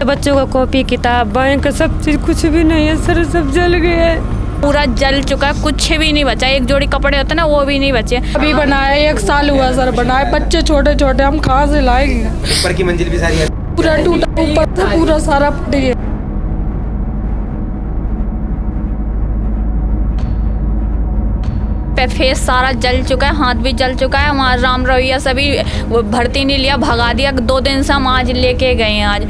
बच्चों का कॉपी किताब बैंक सब चीज कुछ भी नहीं है सर, सब जल गया है, पूरा जल चुका है, कुछ भी नहीं बचा। एक जोड़ी कपड़े होते ना वो भी नहीं बचे। अभी बनाया 1 साल हुआ सर, बनाए बच्चे छोटे छोटे, हम कहाँ से लाएंगे। ऊपर की मंजिल भी सारी पूरा टूटा, ऊपर से पूरा सारा फट गया। फेस सारा जल चुका है, हाथ भी जल चुका है। हमारा राम रवैया सभी वो भर्ती नहीं लिया, भगा दिया। 2 दिन से हम आज लेके गए हैं। आज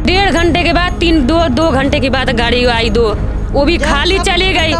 1.5 घंटे के बाद 2 घंटे के बाद गाड़ी आई, 2 वो भी खाली चली गई।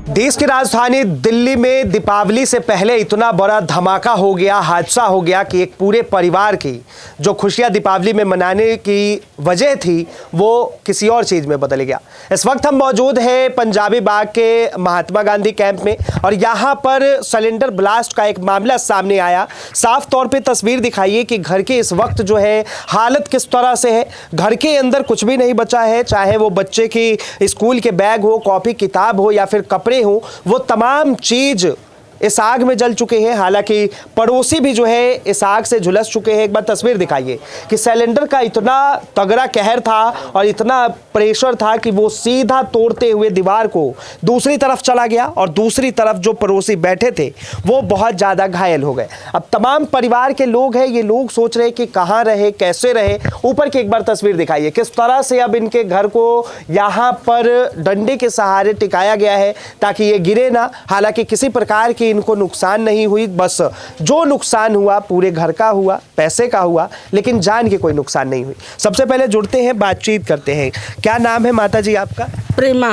देश की राजधानी दिल्ली में दीपावली से पहले इतना बड़ा धमाका हो गया, हादसा हो गया कि एक पूरे परिवार की जो खुशियां दीपावली में मनाने की वजह थी वो किसी और चीज में बदल गया। इस वक्त हम मौजूद हैं पंजाबी बाग के महात्मा गांधी कैंप में और यहां पर सिलेंडर ब्लास्ट का एक मामला सामने आया। साफ तौर पे तस्वीर दिखाइए कि घर के इस वक्त जो है हालत किस तरह से है। घर के अंदर कुछ भी नहीं बचा है, चाहे वो बच्चे की स्कूल के बैग हो, कॉपी किताब हो या फिर कपड़े हो, वो तमाम चीज इस आग में जल चुके हैं। हालांकि पड़ोसी भी जो है इस आग से झुलस चुके हैं। एक बार तस्वीर दिखाइए कि सिलेंडर का इतना तगड़ा कहर था और इतना प्रेशर था कि वो सीधा तोड़ते हुए दीवार को दूसरी तरफ चला गया और दूसरी तरफ जो पड़ोसी बैठे थे वो बहुत ज़्यादा घायल हो गए। अब तमाम परिवार के लोग हैं, ये लोग सोच रहे कि कहाँ रहे, कैसे रहे। ऊपर की एक बार तस्वीर दिखाइए किस तरह से अब इनके घर को यहाँ पर डंडे के सहारे टिकाया गया है ताकि ये गिरे ना। हालांकि किसी प्रकार की इनको नुकसान नहीं हुई, बस जो नुकसान हुआ पूरे घर का हुआ, पैसे का हुआ, लेकिन जान की कोई नुकसान नहीं हुई। सबसे पहले जुड़ते हैं, बातचीत करते हैं। क्या नाम है माता जी आपका? प्रेमा।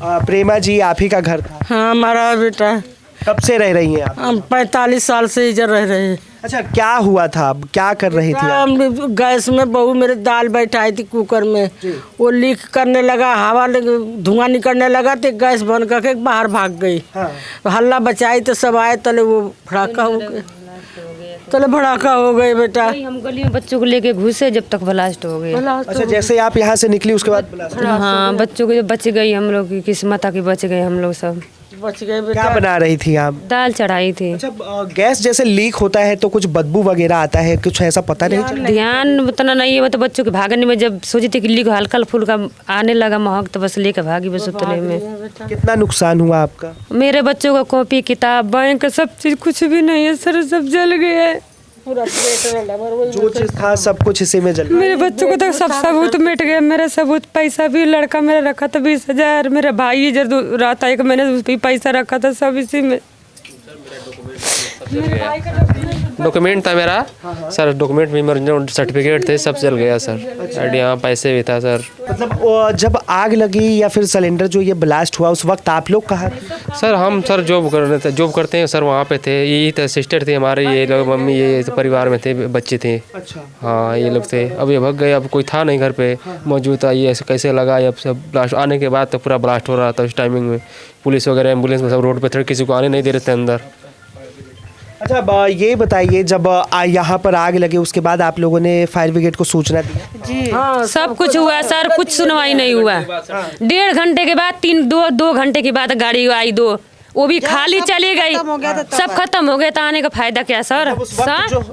प्रेमा जी, आप ही का घर था? हाँ, हमारा बेटा। कब से रह रही हैं आप? हम 45 साल से इधर रह रहे हैं। अच्छा, क्या हुआ था, अब क्या कर रही थी आप? गैस में बहू मेरे दाल बैठाई थी कुकर में, वो लीक करने लगा, हवा धुआं निकलने लगा तो गैस बंद करके बाहर भाग गई। हाँ। हल्ला बचाई तो सब आए, तले वो भड़ाका हो गया, तले भड़ाका हो गई बेटा। हम गली में बच्चों को लेके घुसे जब तक ब्लास्ट हो गया। अच्छा, जैसे आप यहाँ से निकली उसके बाद ब्लास्ट? हाँ, बच्चों को जो बच गई, हम लोग की किस्मत की बच गए, हम लोग सब बच गए बेटा। क्या बना रही थी आप? दाल चढ़ाई थी। अच्छा, गैस जैसे लीक होता है तो कुछ बदबू वगैरह आता है, कुछ ऐसा पता नहीं चला? ध्यान उतना नहीं है, मतलब बच्चों के भागने में जब सोची थी कि लीक हल्का फुल्का आने लगा महक तो बस लेकर भागी बस उतने में। कितना नुकसान हुआ आपका? मेरे बच्चों का कॉपी किताब बैंक सब चीज कुछ भी नहीं है सर, सब जल गया है। जो चीज था सब कुछ इसी में जल गया। मेरे बच्चों को तो सब सबूत मिट गया। मेरा सबूत पैसा भी लड़का मेरा रखा था 20,000, मेरा भाई इधर रहता है, मैंने उस भी पैसा रखा था, सब इसी में। डॉक्यूमेंट था मेरा सर, डॉक्यूमेंट में सर्टिफिकेट थे, सब जल गया सर। यहाँ पैसे भी था सर। मतलब जब आग लगी या फिर सिलेंडर जो ये ब्लास्ट हुआ उस वक्त आप लोग कहाँ थे? सर हम सर जॉब करते हैं सर, वहाँ पे थे। यही थे, सिस्टर थे हमारे, ये लोग मम्मी, ये परिवार में थे, बच्चे थे। अच्छा। हाँ, ये लोग थे। अब ये भाग गए, अब कोई था नहीं घर पे मौजूद था। ये ऐसे कैसे लगा, अब सब ब्लास्ट आने के बाद तो पूरा ब्लास्ट हो रहा था उस टाइमिंग में। पुलिस वगैरह एम्बुलेंस में सब रोड पे थे, किसी को आने नहीं दे रहे थे अंदर। अच्छा, ये बताइए जब यहाँ पर आग लगे उसके बाद आप लोगों ने फायर ब्रिगेड को सूचना दी? जी हाँ, सब कुछ हुआ सर, कुछ सुनवाई नहीं हुआ। 1.5 घंटे के बाद 2 घंटे के बाद गाड़ी आई, 2 वो भी खाली चली गई, सब खत्म हो गया। तो आने का फायदा क्या सर?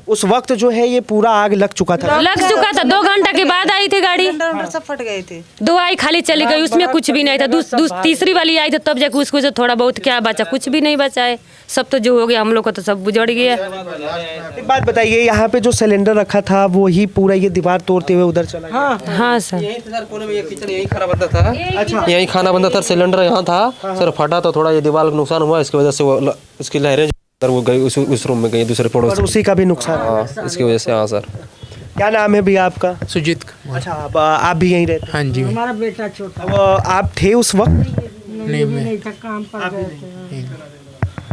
उस वक्त जो है ये पूरा आग लग चुका था। 2 घंटा के बाद आई थी गाड़ी, सब फट गए थे। 2 आई खाली चली गई, उसमें कुछ भी नहीं था। तीसरी वाली आई तो तब जाके उसको जो थोड़ा बहुत क्या बचा, कुछ भी नहीं बचा है। सब तो जो हो गया, हम लोग को तो सब बुझड़ गया। एक बात बताइए, यहाँ पे जो सिलेंडर रखा था वो ही पूरा ये दीवार तोड़ते हुए उधर चला गया? हाँ सर, यही खाना बनता था। अच्छा, यही खाना बनता था, सिलेंडर यहाँ था सर, फटा तो थोड़ा ये दीवार नुकसान हुआ, इसकी वजह से वो उसकी लहरें वो गई उस रूम में गई, दूसरे पड़ोसी का भी नुकसान। हाँ, इसकी वजह से। हाँ सर। क्या नाम है भैया आपका? सुजीत। अच्छा, आप भी यहीं रहते? हाँ जी। हमारा बेटा छोटा। आप थे उस वक्त? नहीं था, काम पर गए थे।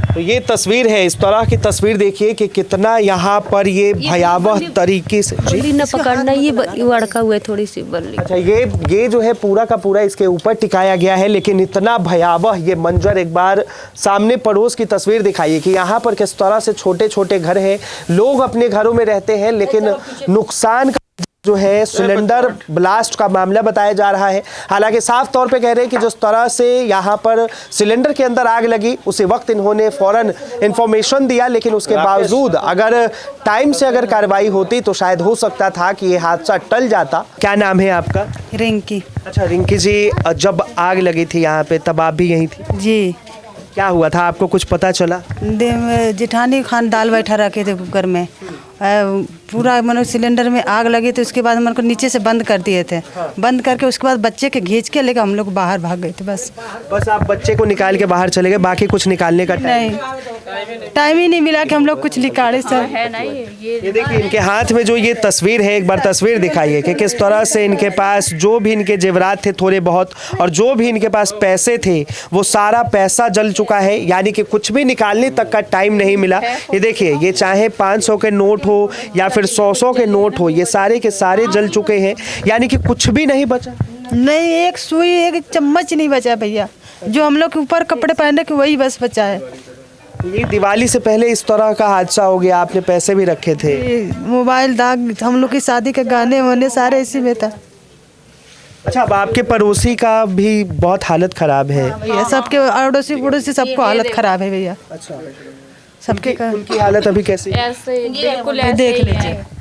तो ये तस्वीर है, इस तरह की तस्वीर देखिए कि कितना यहाँ पर ये भयावह तरीके से बल्ली न पकड़ना, ये लड़का हुआ थोड़ी सी बल्ली। अच्छा, ये जो है पूरा का पूरा इसके ऊपर टिकाया गया है, लेकिन इतना भयावह ये मंजर, एक बार सामने पड़ोस की तस्वीर दिखाइए कि यहाँ पर किस तरह से छोटे छोटे घर हैं, लोग अपने घरों में रहते हैं, लेकिन नुकसान का जो है सिलेंडर ब्लास्ट का मामला बताया जा रहा है। हालांकि साफ तौर पे कह रहे हैं कि जिस तरह से यहाँ पर सिलेंडर के अंदर आग लगी उसी वक्त इन्होंने फौरन इंफॉर्मेशन दिया, लेकिन उसके बावजूद अगर टाइम से अगर कार्रवाई होती तो शायद हो सकता था कि ये हादसा टल जाता। क्या नाम है आपका? रिंकी। अच्छा रिंकी जी, जब आग लगी थी यहाँ पे तब आप भी यहीं थी? जी। क्या हुआ था, आपको कुछ पता चला? जेठानी खान दाल बैठा रखे थे कुकर में, पूरा मतलब सिलेंडर में आग लगी तो उसके बाद मन को नीचे से बंद कर दिए थे। बंद करके उसके बाद बच्चे के खींच के लेकर हम लोग बाहर भाग गए थे। बस आप बच्चे को निकाल के बाहर चले गए, बाकी कुछ निकालने का नहीं, टाइम ही नहीं मिला कि हम लोग कुछ निकाले सर। ये देखिए इनके हाथ में जो ये तस्वीर है, एक बार तस्वीर दिखाइए कि किस तरह से इनके पास जो भी इनके जेवरात थे थोड़े बहुत और जो भी इनके पास पैसे थे वो सारा पैसा जल चुका है, यानी कि कुछ भी निकालने तक का टाइम नहीं मिला। ये देखिए, ये चाहे 500 के नोट हो या फिर 100 के नोट हो, ये सारे के सारे जल चुके हैं, यानी कि कुछ भी नहीं बचा। नहीं, एक सुई एक चम्मच नहीं बचा भैया। जो हम लोग के ऊपर कपड़े पहने के वही बस बचा है। ये दिवाली से पहले इस तरह का हादसा हो गया, आपने पैसे भी रखे थे? मोबाइल दाग, हम लोग की शादी के गाने वाने सारे इसी में था। अच्छा, अब आपके पड़ोसी का भी बहुत हालत खराब है? भैया सबके अड़ोसी पड़ोसी सबको हालत खराब है भैया। अच्छा, सबके का उनकी हालत अभी कैसी? ऐसे बिल्कुल ऐसे देख ही लीजिए। है।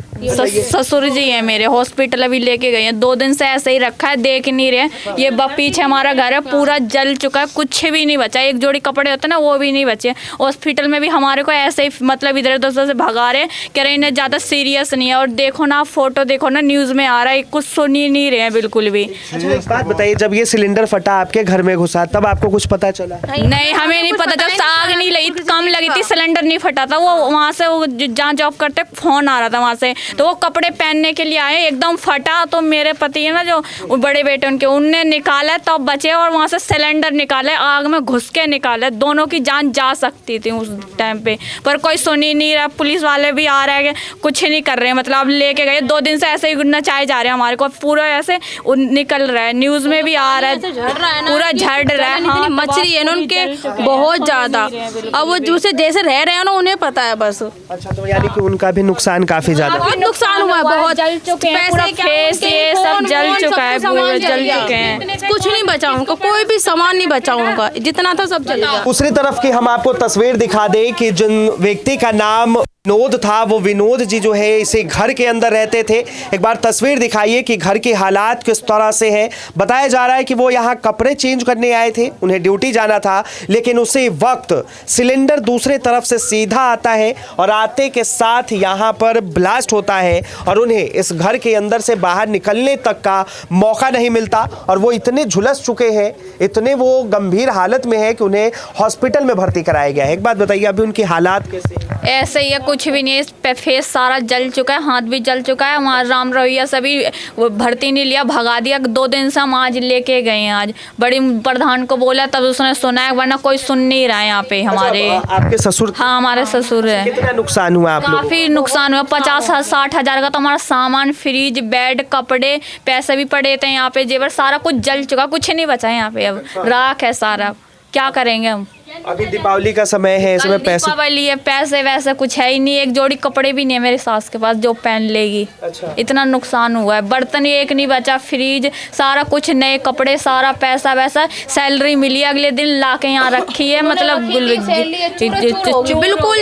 ससुर जी हैं मेरे, हॉस्पिटल अभी लेके गए हैं, 2 दिन से ऐसे ही रखा है, देख नहीं रहे। ये पीछे हमारा घर है, पूरा जल चुका है, कुछ भी नहीं बचा। एक जोड़ी कपड़े होते हैं ना, वो भी नहीं बचे। हॉस्पिटल में भी हमारे को ऐसे ही मतलब इधर उधर से भगा रहे, कह रहे इन्हें ज़्यादा सीरियस नहीं है। और देखो ना, फोटो देखो ना, न्यूज़ में आ रहा है, कुछ सुन ही नहीं रहे हैं बिल्कुल भी। अच्छा, एक बात बताइए, जब ये सिलेंडर फटा आपके घर में घुसा तब आपको कुछ पता चला? नहीं, हमें नहीं पता। जब आग नहीं लगी, कम लगी थी, सिलेंडर नहीं फटा था। वो वहाँ से वो जहाँ जॉब करते फ़ोन आ रहा था वहाँ से, तो वो कपड़े पहनने के लिए आए, एकदम फटा। तो मेरे पति है ना जो बड़े बेटे उनके, उनने निकाला तब बचे, और वहाँ से सिलेंडर निकाले, आग में घुस के निकाले। दोनों की जान जा सकती थी उस टाइम पे, पर कोई सुन ही नहीं रहा। पुलिस वाले भी आ रहे हैं, कुछ नहीं कर रहे हैं। मतलब अब लेके गए, 2 दिन से ऐसे ही नचाए जा रहे हैं हमारे को, पूरा ऐसे निकल रहा है, न्यूज़ में भी आ रहा है, पूरा झड़ रहा है। हाँ, मछली है ना उनके बहुत ज्यादा, अब वो दूसरे जैसे रह रहे हैं ना, उन्हें पता है बस। अच्छा, तो यानी कि उनका भी नुकसान काफी ज्यादा? बहुत नुकसान हुआ है, बहुत जल चुके हैं, पूरा फेस ये सब जल चुका है, पूरा जल चुके हैं। कुछ नहीं बचा उनका, कोई भी सामान नहीं बचा उनका, जितना था सब जल गया। दूसरी तरफ की हम आपको तस्वीर दिखा दें कि जिन व्यक्ति का नाम विनोद था, वो विनोद जी जो है इसे घर के अंदर रहते थे। एक बार तस्वीर दिखाइए कि घर के हालात किस तरह से हैं। बताया जा रहा है कि वो यहाँ कपड़े चेंज करने आए थे, उन्हें ड्यूटी जाना था, लेकिन उसी वक्त सिलेंडर दूसरे तरफ से सीधा आता है और आते के साथ यहाँ पर ब्लास्ट होता है और उन्हें इस घर के अंदर से बाहर निकलने तक का मौका नहीं मिलता। और वो इतने झुलस चुके हैं, इतने वो गंभीर हालत में है कि उन्हें हॉस्पिटल में भर्ती कराया गया है। एक बात बताइए, अभी उनकी हालात कैसे हैं? ऐसे ही है, कुछ भी नहीं है। फेस सारा जल चुका है, हाथ भी जल चुका है। वहाँ राम रवैया सभी वो भर्ती नहीं लिया, भगा दिया। 2 दिन से हम आज लेके गए हैं। आज बड़ी प्रधान को बोला तब उसने सुना है, वरना कोई सुन नहीं रहा है यहाँ पे हमारे। आपके ससुर? हाँ, हमारे ससुर है। कितना नुकसान हुआ आप लोगों को? काफी नुकसान हुआ, 50-60 हजार का तो हमारा सामान, फ्रिज, बेड, कपड़े, पैसे भी पड़े थे यहाँ पे, जेवर सारा कुछ जल चुका, कुछ नहीं बचा यहाँ पे। अब राख है सारा, क्या करेंगे हम? अभी दीपावली का समय है, इसमें पैसे? दीपावली है, पैसे वैसे कुछ है ही नहीं। एक जोड़ी कपड़े भी नहीं है मेरी सास के पास जो पहन लेगी। अच्छा। इतना नुकसान हुआ है, बर्तन एक नहीं बचा, फ्रिज सारा कुछ, नए कपड़े, सारा पैसा वैसा। सैलरी मिली अगले दिन लाके यहाँ रखी है, मतलब बिल्कुल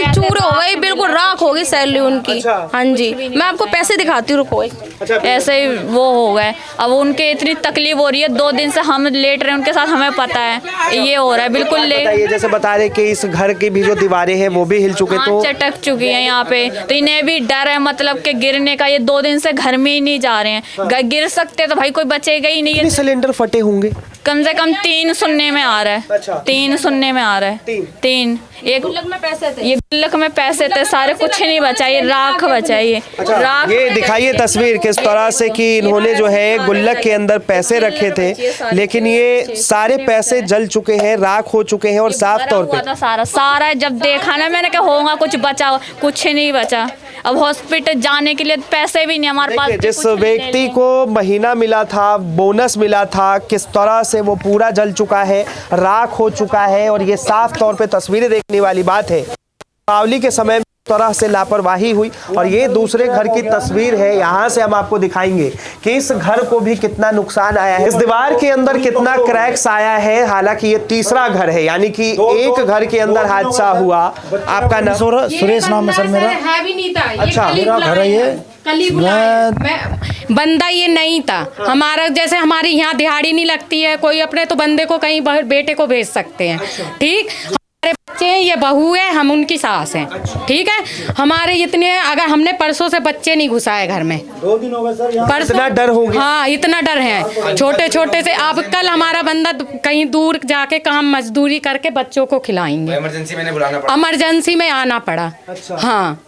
चूर हो गई, बिल्कुल राख हो गई सैलरी उनकी। हाँ जी, मैं आपको पैसे दिखाती हूँ, रुको। ऐसे ही वो हो गए। अब उनके इतनी तकलीफ हो रही है, 2 दिन से हम लेट रहे हैं उनके साथ, हमें पता है ये हो रहा है बिल्कुल लेट। जैसे बता रहे कि इस घर की भी जो दीवारें हैं वो भी हिल चुके, तो चटक चुकी हैं यहाँ पे, तो इन्हें भी डर है मतलब कि गिरने का। ये 2 दिन से घर में ही नहीं जा रहे हैं, गिर सकते तो भाई कोई बचेगा ही नहीं। सिलेंडर फटे होंगे, कम से कम 3 सुनने में आ रहा है। अच्छा। 3 सुनने में आ रहा है। 3 एक गुल्लक में पैसे थे, ये गुल्लक में पैसे थे सारे, कुछ नहीं बचा, ये राख बचा। ये राख। ये दिखाइए तस्वीर किस तरह से कि इन्होंने जो है गुल्लक के अंदर पैसे रखे थे, लेकिन ये सारे पैसे जल चुके हैं, राख हो चुके हैं और साफ तौर पे सारा जब देखा ना मैंने, क्या होगा कुछ बचा, कुछ नहीं बचा। अब हॉस्पिटल जाने के लिए पैसे भी नहीं हमारे पास। जिस व्यक्ति को महीना मिला था, बोनस मिला था, किस तरह से वो पूरा जल चुका है, राख हो चुका है। और ये साफ तौर पे तस्वीरें देखने वाली बात है। दीपावली के समय तरह से लापरवाही हुई। और ये दूसरे घर की तस्वीर है, यहाँ से हम आपको दिखाएंगे कि इस घर को भी कितना नुकसान आया है, इस दीवार के अंदर कितना क्रैक्स आया है। हालांकि ये तीसरा घर है, यानी कि एक घर के अंदर हादसा हुआ। आपका नाम? सुरेश नाम है सर मेरा। है भी नहीं था। अच्छा, मेरा घर है ये। कली बंदा ये नहीं था हमारा। जैसे हमारी यहाँ दिहाड़ी नहीं लगती है, कोई अपने तो बंदे को कहीं बेटे को भेज सकते हैं, ठीक। हमारे बच्चे हैं, ये बहू है, हम उनकी सास हैं, ठीक है। हमारे इतने, अगर हमने परसों से बच्चे नहीं घुसाए घर में, 2 दिन हो गए सर। परसों इतना डर हो गया? हाँ, इतना डर है छोटे छोटे से। अब कल हमारा बंदा कहीं दूर जाके काम मजदूरी करके बच्चों को खिलाएंगे, इमरजेंसी में आना पड़ा। हाँ,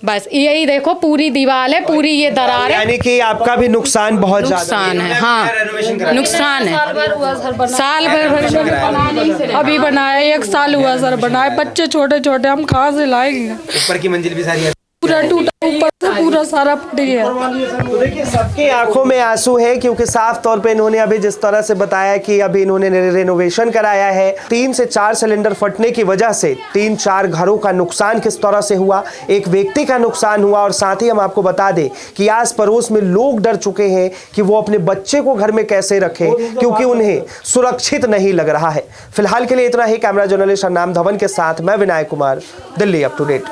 बस यही देखो, पूरी दीवार है, पूरी ये दरार है, यानी कि आपका भी नुकसान बहुत नुकसान है। हाँ, नुकसान है। साल भर अभी बनाया, 1 साल हुआ सर बनाए। बच्चे छोटे छोटे, हम कहाँ से लाएंगे? ऊपर की मंजिल भी सारी पूरा टूटा, ऊपर से पूरा सारा फट गया। तो देखिए, सबकी आंखों में आंसू है, क्योंकि साफ तौर पे इन्होंने अभी जिस तरह से बताया कि अभी इन्होंने रेनोवेशन कराया है, 3 से 4 सिलेंडर फटने की वजह से 3-4 घरों का नुकसान किस तरह से हुआ, एक व्यक्ति का नुकसान हुआ। और साथ ही हम आपको बता दें कि आस पड़ोस में लोग डर चुके हैं कि वो अपने बच्चे को घर में कैसे रखें, क्योंकि उन्हें सुरक्षित नहीं लग रहा है। फिलहाल के लिए इतना ही। कैमरा जर्नलिस्ट नाम धवन के साथ मैं Vinayak Kumar, Delhi up to date.